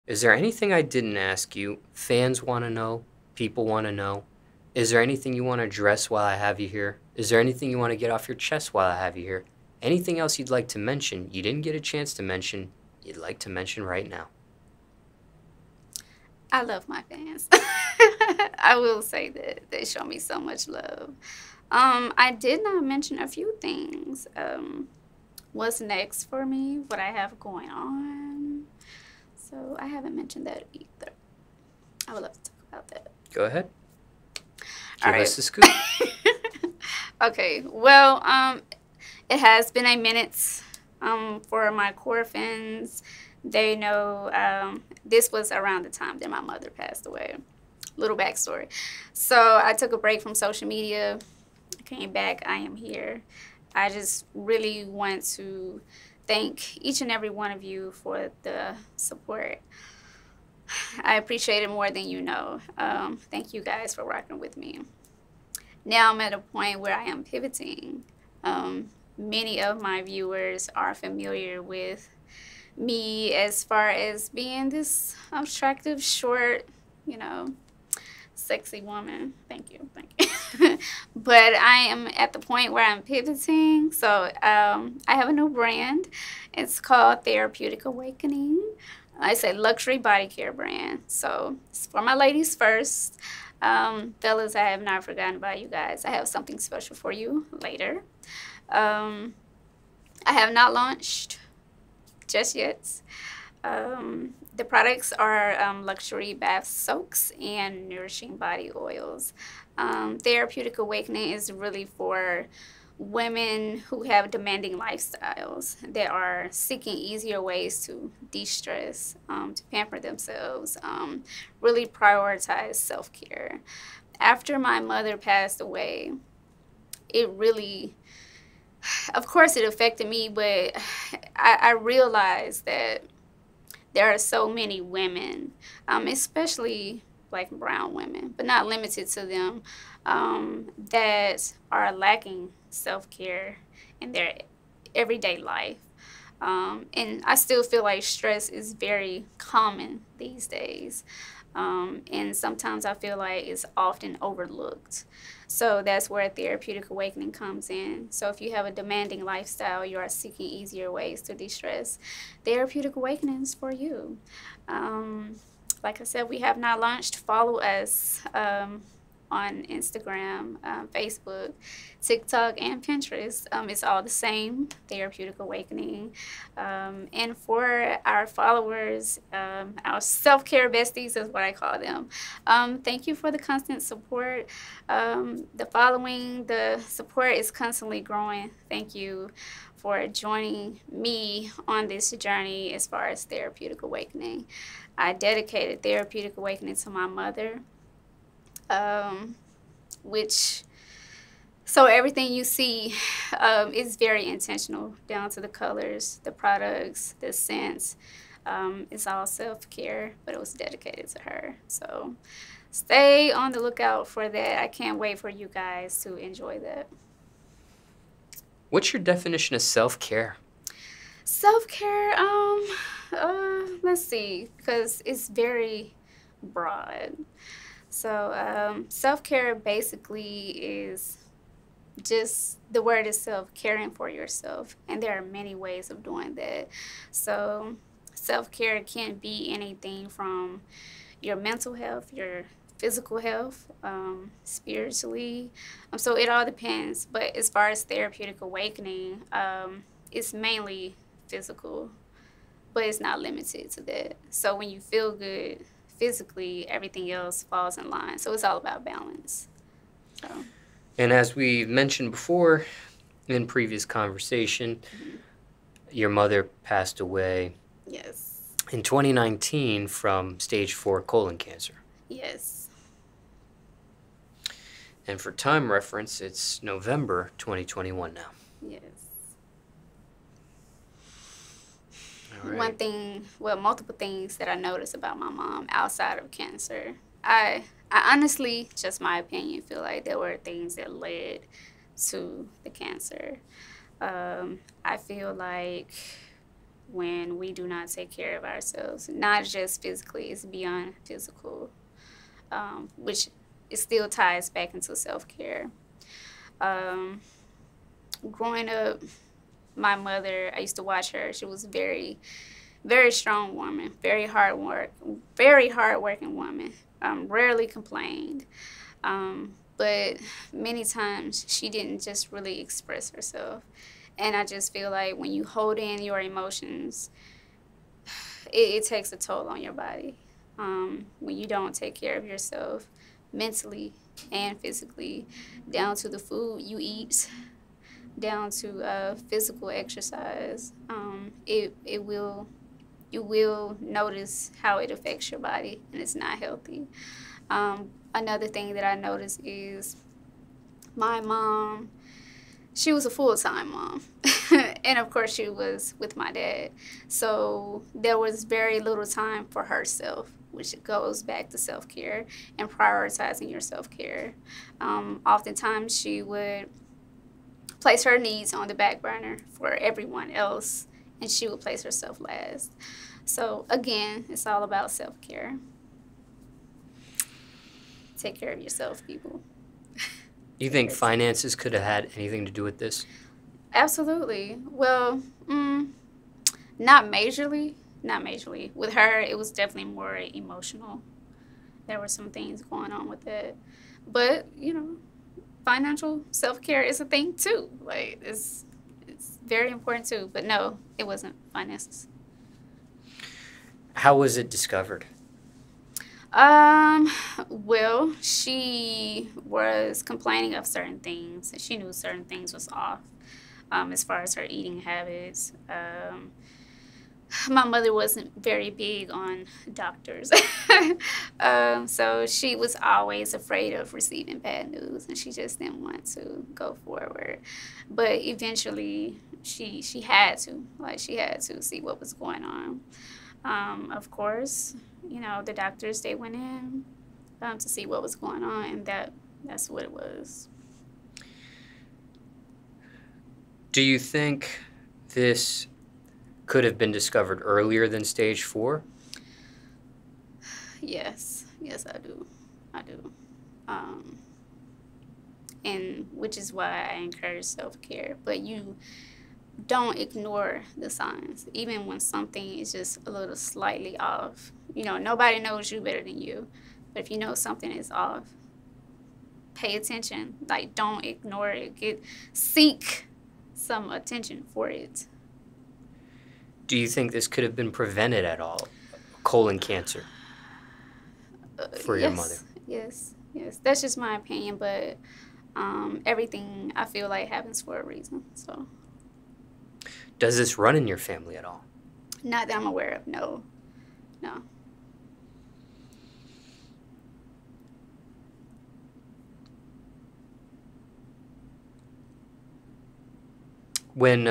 Is there anything I didn't ask you? Fans want to know. People want to know. Is there anything you want to address while I have you here? Is there anything you want to get off your chest while I have you here? Anything else you'd like to mention you didn't get a chance to mention you'd like to mention right now? I love my fans. I will say that they show me so much love. I did not mention a few things. What's next for me? What I have going on. So I haven't mentioned that either. I would love to talk about that. Go ahead. All Give right. us the scoop. Okay. Well, it has been a minute. For my core fans, they know this was around the time that my mother passed away. Little backstory. So I took a break from social media. Came back. I am here. I just really want to thank each and every one of you for the support. I appreciate it more than you know. Thank you guys for rocking with me. Now I'm at a point where I am pivoting. Many of my viewers are familiar with me as far as being this attractive, short, you know, sexy woman. Thank you. But I am at the point where I'm pivoting. So I have a new brand. It's called Therapeutic Awakening. It's a luxury body care brand. So it's for my ladies first. Fellas, I have not forgotten about you guys. I have something special for you later. I have not launched just yet. The products are luxury bath soaks and nourishing body oils. Therapeutic Awakening is really for women who have demanding lifestyles that are seeking easier ways to de-stress, to pamper themselves, really prioritize self-care. After my mother passed away, it really, of course it affected me, but I realized that there are so many women, especially Black and brown women, but not limited to them, that are lacking self-care in their everyday life. And I still feel like stress is very common these days. And sometimes I feel like it's often overlooked. So that's where Therapeutic Awakening comes in. So if you have a demanding lifestyle, you are seeking easier ways to de-stress, Therapeutic Awakening is for you. Like I said, we have not launched. Follow us on Instagram, Facebook, TikTok, and Pinterest. It's all the same, Therapeutic Awakening. And for our followers, our self-care besties is what I call them. Thank you for the constant support. The following, the support is constantly growing. Thank you for joining me on this journey as far as Therapeutic Awakening. I dedicated Therapeutic Awakening to my mother. So everything you see is very intentional, down to the colors, the products, the scents. It's all self-care, but it was dedicated to her. So stay on the lookout for that. I can't wait for you guys to enjoy that. What's your definition of self-care? Self-care, let's see, because it's very broad. So self-care basically is just the word itself, caring for yourself. And there are many ways of doing that. So self-care can be anything from your mental health, your physical health, spiritually. So it all depends. But as far as Therapeutic Awakening, it's mainly physical, but it's not limited to that. So when you feel good physically, everything else falls in line. So it's all about balance. So. And as we mentioned before in previous conversation, your mother passed away. Yes. In 2019 from stage 4 colon cancer. Yes. And for time reference, it's November 2021 now. Yes. All right. One thing, well, multiple things that I noticed about my mom outside of cancer. I honestly, just my opinion, feel like there were things that led to the cancer. I feel like when we do not take care of ourselves. Not just physically, it's beyond physical, which it still ties back into self-care. Um, Growing up, my mother, I used to watch her. She was a very, very strong woman, very hard working woman. Rarely complained, but many times she didn't just really express herself. And I just feel like when you hold in your emotions, it takes a toll on your body. When you don't take care of yourself mentally and physically, down to the food you eat, down to physical exercise, it will you will notice how it affects your body, and it's not healthy. Another thing that I noticed is my mom. She was a full-time mom, and of course she was with my dad. So there was very little time for herself, which goes back to self-care and prioritizing your self-care. Oftentimes she would place her needs on the back burner for everyone else, and she would place herself last. So again, it's all about self-care. Take care of yourself, people. You think finances could have had anything to do with this? Absolutely. Well, not majorly. Not majorly. With her, it was definitely more emotional. There were some things going on with it. But, financial self-care is a thing too. Like, it's very important too. But no, it wasn't finances. How was it discovered? Well, she was complaining of certain things. She knew certain things was off, as far as her eating habits. My mother wasn't very big on doctors. So she was always afraid of receiving bad news, and she just didn't want to go forward. But eventually, she had to. Like, she had to see what was going on. Of course, the doctors, they went in to see what was going on, and that's what it was. Do you think this could have been discovered earlier than stage 4? Yes, I do. And which is why I encourage self-care. But you don't ignore the signs, even when something is just a little slightly off. Nobody knows you better than you. But if you know something is off, pay attention. Like, don't ignore it. Seek some attention for it. Do you think this could have been prevented at all? Colon cancer for your mother? Yes. That's just my opinion, but everything I feel like happens for a reason. So. Does this run in your family at all? Not that I'm aware of, no. When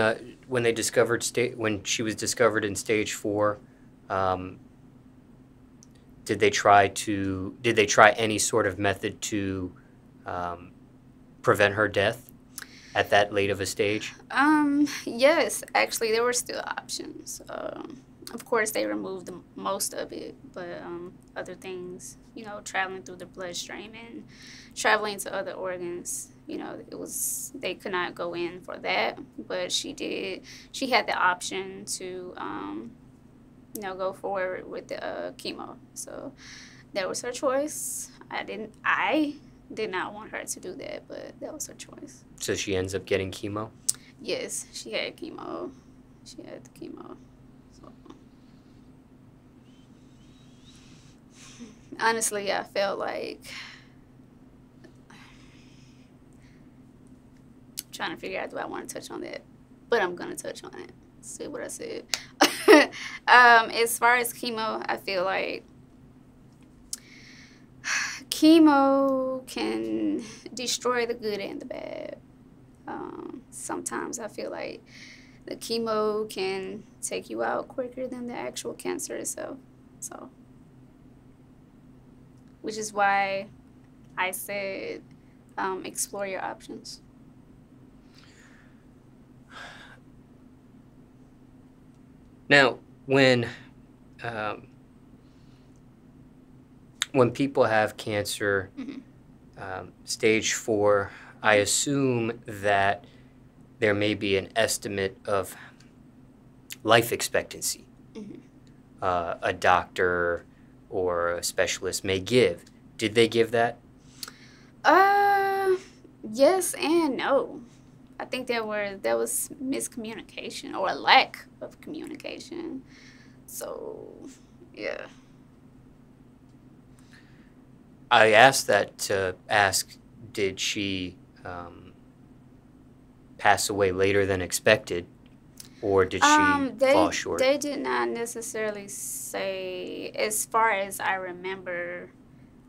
they discovered when she was discovered in stage 4, did they try any sort of method to prevent her death at that late of a stage? Yes, actually, there were still options. Of course, they removed most of it, but other things, traveling through the bloodstream and traveling to other organs, they could not go in for that, but she had the option to, go forward with the chemo. So that was her choice. I did not want her to do that, but that was her choice. So she ends up getting chemo? Yes, she had chemo. She had the chemo. So. Honestly, I felt like trying to figure out, do I want to touch on that? But I'm going to touch on it. See what I said. As far as chemo, I feel like chemo can destroy the good and the bad. Sometimes I feel like the chemo can take you out quicker than the actual cancer itself. So, which is why I said explore your options. Now, um, when people have cancer, Mm-hmm. stage 4, I assume that there may be an estimate of life expectancy Mm-hmm. a doctor or a specialist may give. Did they give that? Uh, yes and no. I think there was miscommunication or a lack of communication. So, yeah. I asked that to ask, did she pass away later than expected, or did she fall short? They did not necessarily say, as far as I remember,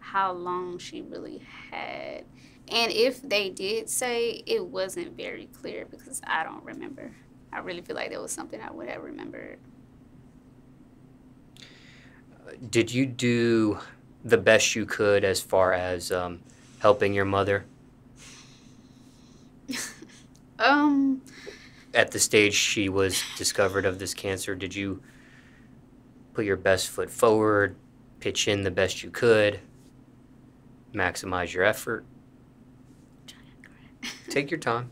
how long she really had. And if they did say, it wasn't very clear because I don't remember. I really feel like that was something I would have remembered. Did you do the best you could as far as helping your mother Um, at the stage she was discovered of this cancer? Did you put your best foot forward, pitch in the best you could, maximize your effort? Take your time.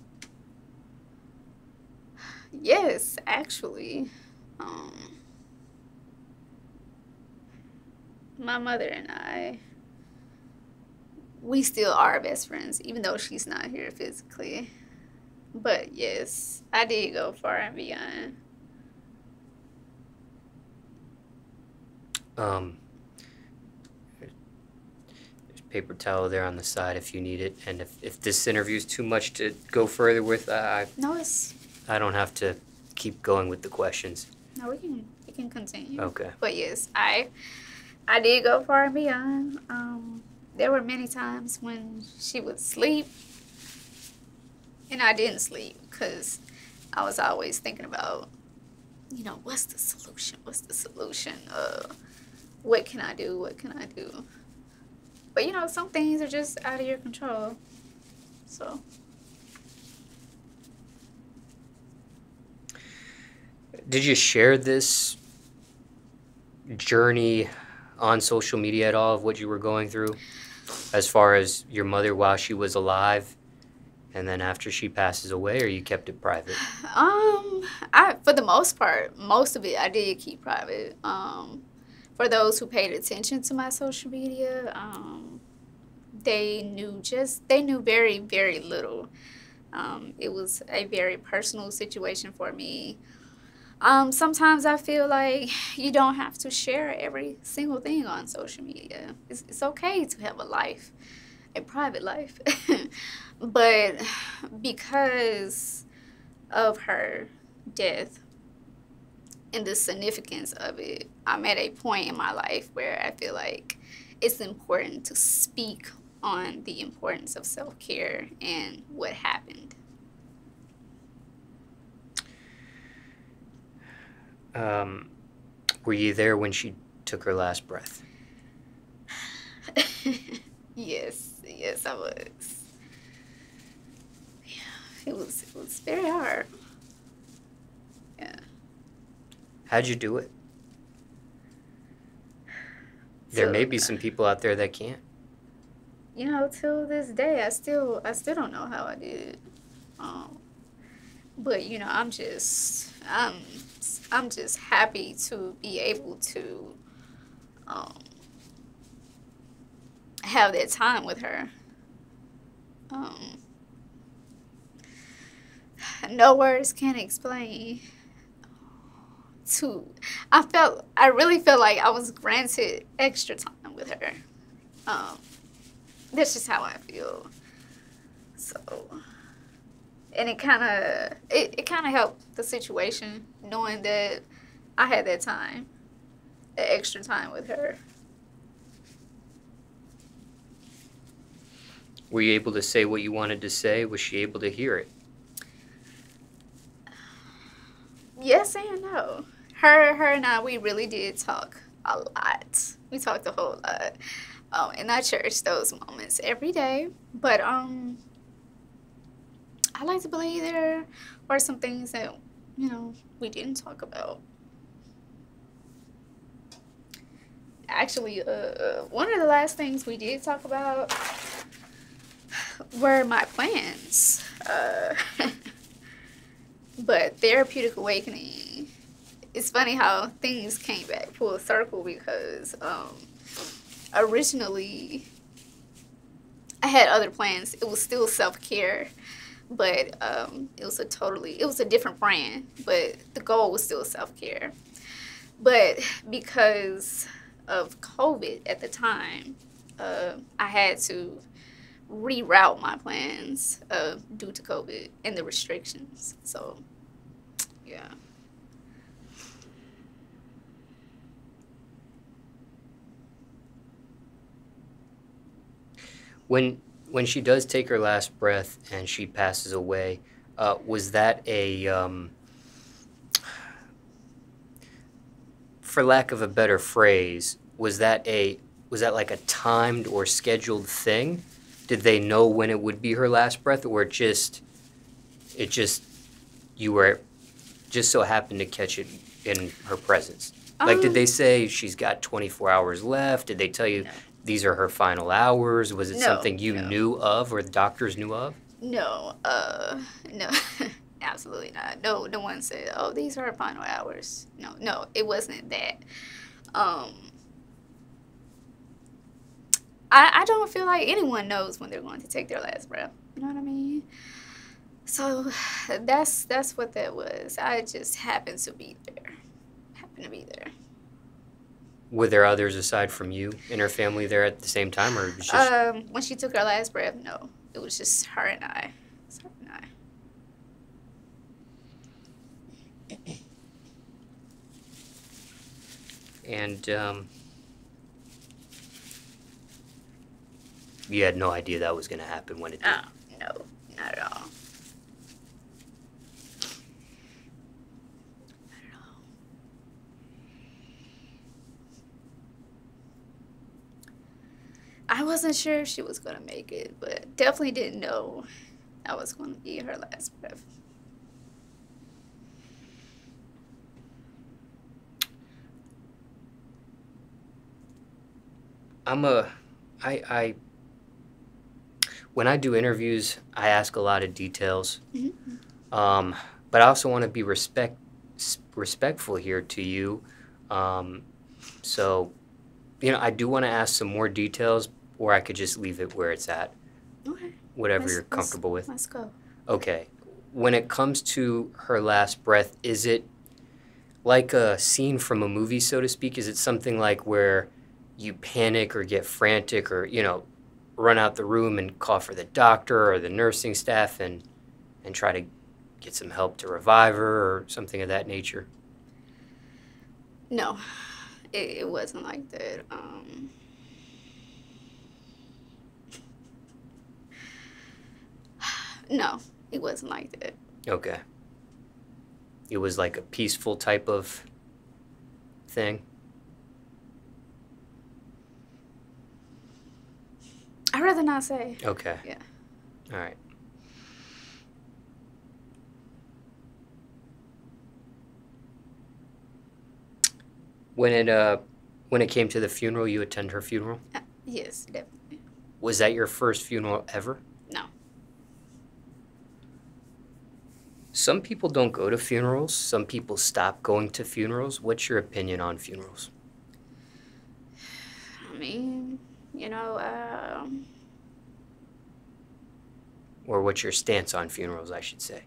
yes, actually. My mother and I, we still are best friends, even though she's not here physically. But yes, I did go far and beyond. Um, there's paper towel there on the side if you need it. And if this interview is too much to go further with, No, it's I don't have to keep going with the questions. no, we can continue. Okay. But yes, I did go far and beyond. There were many times when she would sleep, and I didn't sleep because I was always thinking about, what's the solution? What's the solution? What can I do? What can I do? But some things are just out of your control. So. Did you share this journey on social media at all of what you were going through as far as your mother while she was alive and then after she passes away, or you kept it private? For the most part, most of it I did keep private. For those who paid attention to my social media, they knew very, very little. It was a very personal situation for me. Sometimes I feel like you don't have to share every single thing on social media. It's okay to have a life, a private life. But because of her death and the significance of it, I'm at a point in my life where I feel like it's important to speak on the importance of self-care and what happened. Were you there when she took her last breath? Yes, I was. Yeah, it was very hard. Yeah. How'd you do it? There may be some people out there that can't. Till this day, I still don't know how I did it. But I'm just happy to be able to have that time with her. No words can explain. I really felt like I was granted extra time with her. That's just how I feel. So, and it kind of helped the situation knowing that I had that time, the extra time with her. Were you able to say what you wanted to say? Was she able to hear it? Yes and no. Her and I, we really did talk a lot. We talked a whole lot. And I cherish those moments every day. But I like to believe there were some things that, we didn't talk about. Actually, one of the last things we did talk about were my plans. But therapeutic awakening. It's funny how things came back full circle because originally I had other plans. It was still self-care, but it was a different brand, but the goal was still self-care. But because of COVID at the time, I had to reroute my plans due to COVID and the restrictions. So, yeah. When she does take her last breath and she passes away, was that for lack of a better phrase, was that like a timed or scheduled thing? Did they know when it would be her last breath, or you were just so happened to catch it in her presence? Like, did they say she's got 24 hours left? Did they tell you these are her final hours? Was it something you knew of or the doctors knew of? No, no, absolutely not. No, no one said, "Oh, these are her final hours." No, it wasn't that. I don't feel like anyone knows when they're going to take their last breath. You know what I mean? So that's what that was. I just happened to be there. Were there others aside from you and her family there at the same time, or it was just... When she took her last breath, no. It was just her and I. And you had no idea that was going to happen when it did? No, not at all. I wasn't sure if she was going to make it, but definitely didn't know I was going to be her last breath. When I do interviews, I ask a lot of details. Mm-hmm. But I also want to be respectful here to you. So, I do want to ask some more details, or I could just leave it where it's at. Okay. Whatever you're comfortable with. Let's go. Okay. When it comes to her last breath, is it like a scene from a movie, so to speak? Is it something like where you panic or get frantic or, run out the room and call for the doctor or the nursing staff and try to get some help to revive her or something of that nature? No, it wasn't like that. No, it wasn't like that. Okay. It was like a peaceful type of thing? I'd rather not say. Okay. Yeah. All right. When it came to the funeral, you attend her funeral? Yes, definitely. Was that your first funeral ever? No. Some people don't go to funerals. Some people stop going to funerals. What's your opinion on funerals? I mean, or what's your stance on funerals, I should say?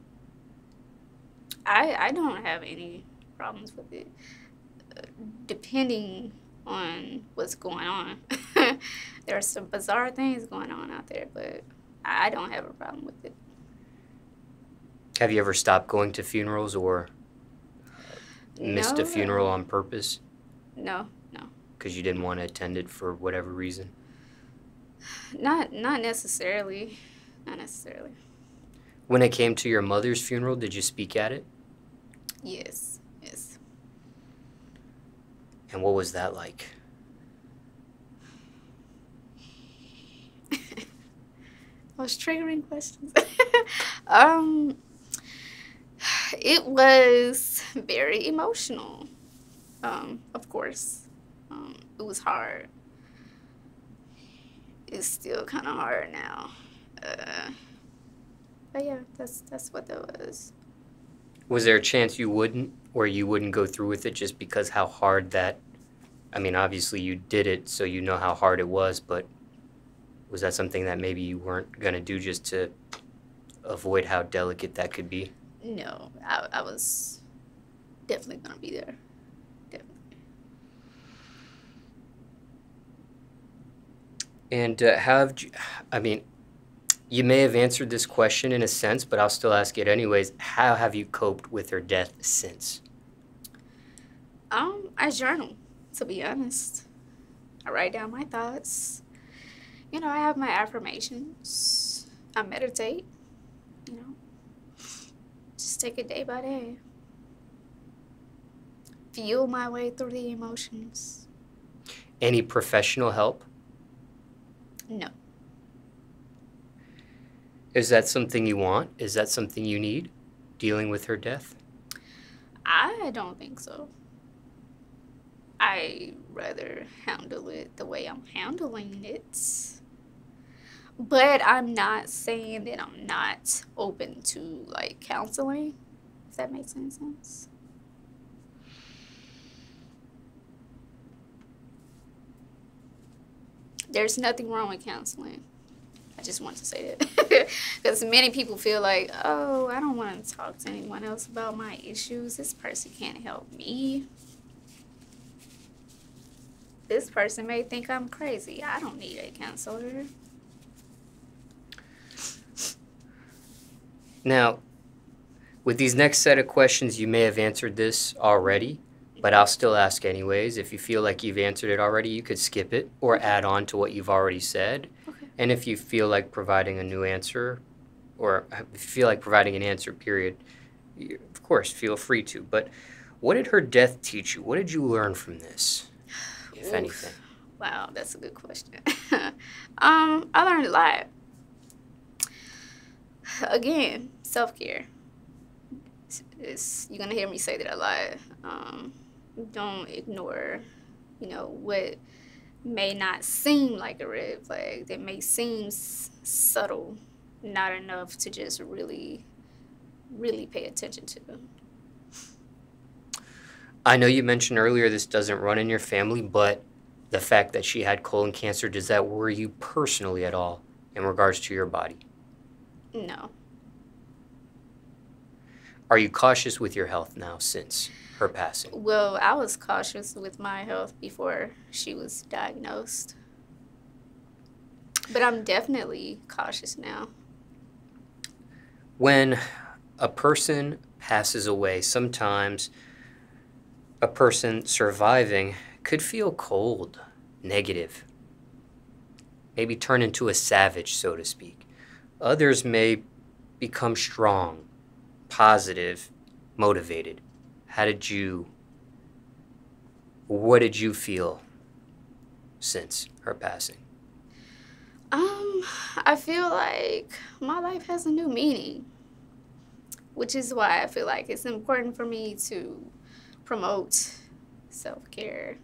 I don't have any problems with it, depending on what's going on. There are some bizarre things going on out there, but I don't have a problem with it. Have you ever stopped going to funerals or missed a funeral on purpose? No. Because you didn't want to attend it for whatever reason? Not necessarily. Not necessarily. When it came to your mother's funeral, did you speak at it? Yes. And what was that like? Those triggering questions. It was very emotional, of course. It was hard. It's still kind of hard now. But yeah, that's what that was. Was there a chance you wouldn't, or you wouldn't go through with it just because how hard that, I mean, obviously you did it, so you know how hard it was, but was that something that maybe you weren't going to do just to avoid how delicate that could be? No, I was definitely gonna be there. Definitely. And how have you, I mean, you may have answered this question in a sense, but I'll still ask it anyways. How have you coped with her death since? I journal, to be honest. I write down my thoughts. You know, I have my affirmations. I meditate, you know. Just take it day by day. Feel my way through the emotions. Any professional help? No. Is that something you want? Is that something you need? Dealing with her death? I don't think so. I rather handle it the way I'm handling it. But I'm not saying that I'm not open to like counseling, if that makes any sense. There's nothing wrong with counseling. I just want to say that. Because many people feel like, oh, I don't want to talk to anyone else about my issues. This person can't help me. This person may think I'm crazy. I don't need a counselor. Now, with these next set of questions, you may have answered this already, but I'll still ask anyways. If you feel like you've answered it already, you could skip it or add on to what you've already said. Okay. And if you feel like providing a new answer, or if you feel like providing an answer, period, of course, feel free to. But what did her death teach you? What did you learn from this, if anything? Wow, that's a good question. I learned a lot. Again, self-care. You're going to hear me say that a lot. Don't ignore, you know, what may not seem like a red flag, that may seem subtle, not enough to just really, really pay attention to. I know you mentioned earlier this doesn't run in your family, but the fact that she had colon cancer, does that worry you personally at all in regards to your body? No. Are you cautious with your health now since her passing? Well, I was cautious with my health before she was diagnosed. But I'm definitely cautious now. When a person passes away, sometimes a person surviving could feel cold, negative, maybe turn into a savage, so to speak. Others may become strong, positive, motivated. What did you feel since her passing? I feel like my life has a new meaning, which is why I feel like it's important for me to promote self-care.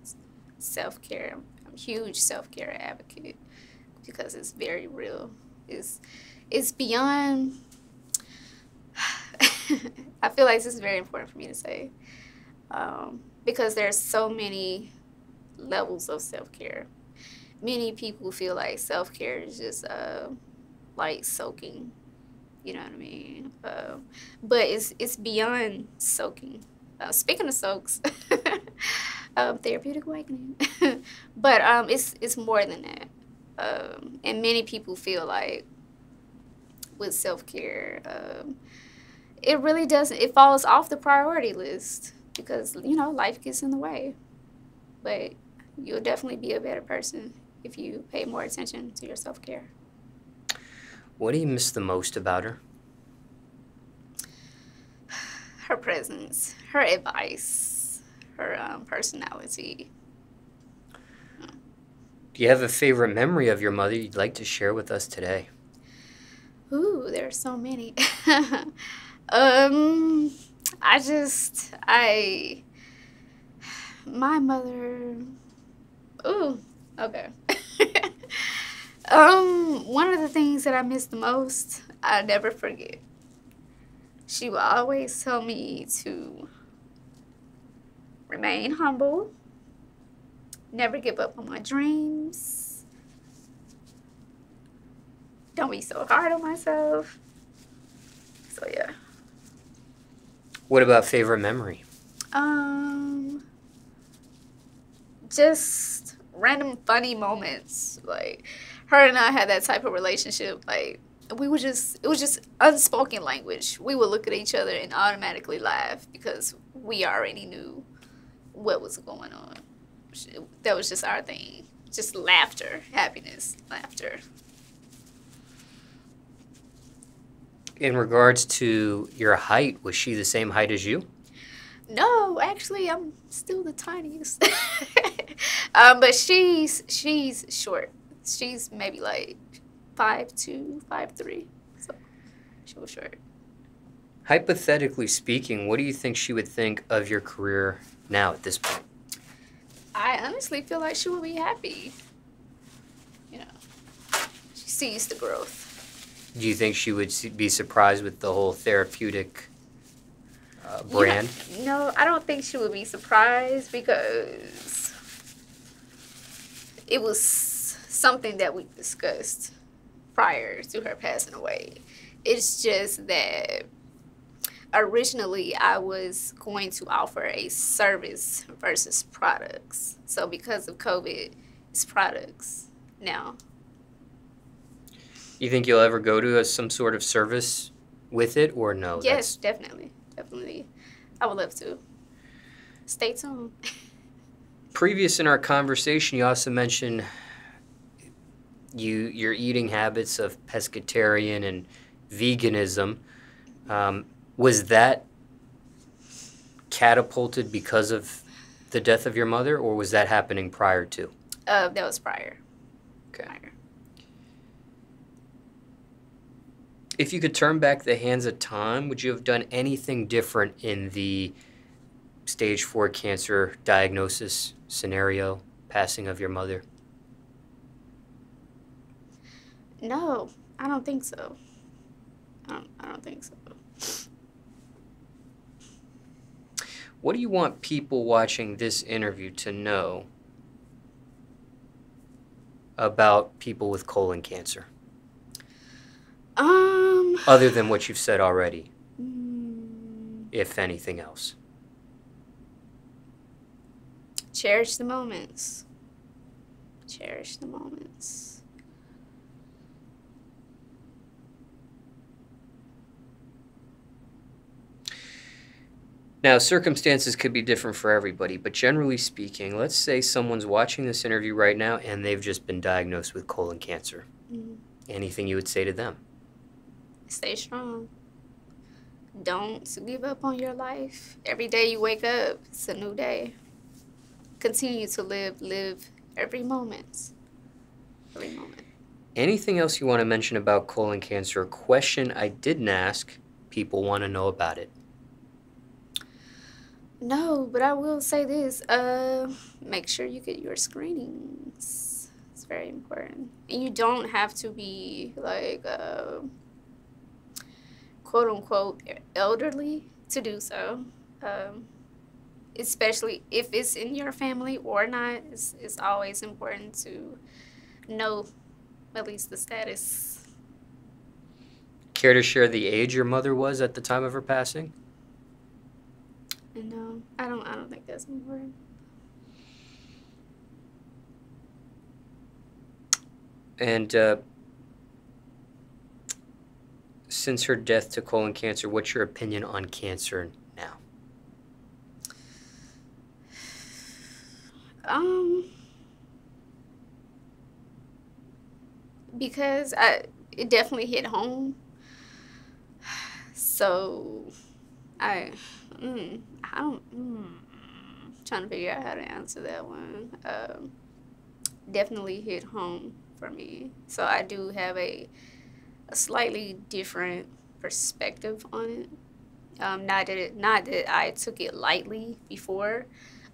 I'm a huge self-care advocate because it's very real. It's beyond. I feel like this is very important for me to say because there's so many levels of self-care. Many people feel like self-care is just light soaking, you know what I mean? But it's beyond soaking. Speaking of soaks, therapeutic awakening. But it's more than that. And many people feel like with self-care, it really doesn't. It falls off the priority list because, you know, life gets in the way. But you'll definitely be a better person if you pay more attention to your self-care. What do you miss the most about her? Her presence, her advice, her personality. Do you have a favorite memory of your mother you'd like to share with us today? Ooh, there are so many. My mother, Ooh, okay. One of the things that I miss the most, I never forget. She will always tell me to remain humble, never give up on my dreams, don't be so hard on myself. So yeah. What about favorite memory? Just random funny moments. Like her and I had that type of relationship. Like it was just unspoken language. We would look at each other and automatically laugh because we already knew what was going on. That was just our thing. Just laughter, happiness, laughter. In regards to your height, was she the same height as you? No, actually, I'm still the tiniest. But she's short. She's maybe like 5'2", 5'3". So she was short. Hypothetically speaking, what do you think she would think of your career now at this point? I honestly feel like she will be happy. You know, she sees the growth. Do you think she would be surprised with the whole therapeutic brand? No, I don't think she would be surprised because it was something that we discussed prior to her passing away. It's just that originally I was going to offer a service versus products. So because of COVID, it's products now. You think you'll ever go to some sort of service with it, or no? Yes, definitely. I would love to. Stay tuned. Previous in our conversation, you also mentioned your eating habits of pescatarian and veganism. Was that catapulted because of the death of your mother, or was that happening prior to? That was prior. Okay. Prior. If you could turn back the hands of time, would you have done anything different in the stage 4 cancer diagnosis scenario, passing of your mother? No, I don't think so. I don't think so. What do you want people watching this interview to know about people with colon cancer? Other than what you've said already, if anything else. Cherish the moments. Cherish the moments. Now, circumstances could be different for everybody, but generally speaking, let's say someone's watching this interview right now and they've just been diagnosed with colon cancer. Anything you would say to them? Stay strong. Don't give up on your life. Every day you wake up, it's a new day. Continue to live every moment. Every moment. Anything else you want to mention about colon cancer? A question I didn't ask, people want to know about it. No, but I will say this. Make sure you get your screenings. It's very important. And you don't have to be like quote unquote elderly to do so. Especially if it's in your family or not, it's always important to know at least the status. Care to share the age your mother was at the time of her passing? No, I don't think that's important. And since her death to colon cancer, what's your opinion on cancer now? Because it definitely hit home. So trying to figure out how to answer that one. Definitely hit home for me. So I do have a slightly different perspective on it. Not that I took it lightly before,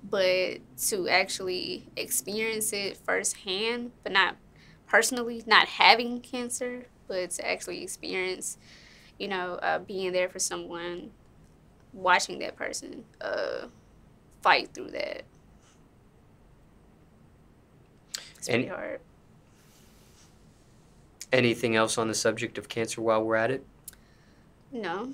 but to actually experience it firsthand, but not personally, not having cancer, but to actually experience, being there for someone, watching that person fight through that. It's pretty hard. Anything else on the subject of cancer while we're at it? No.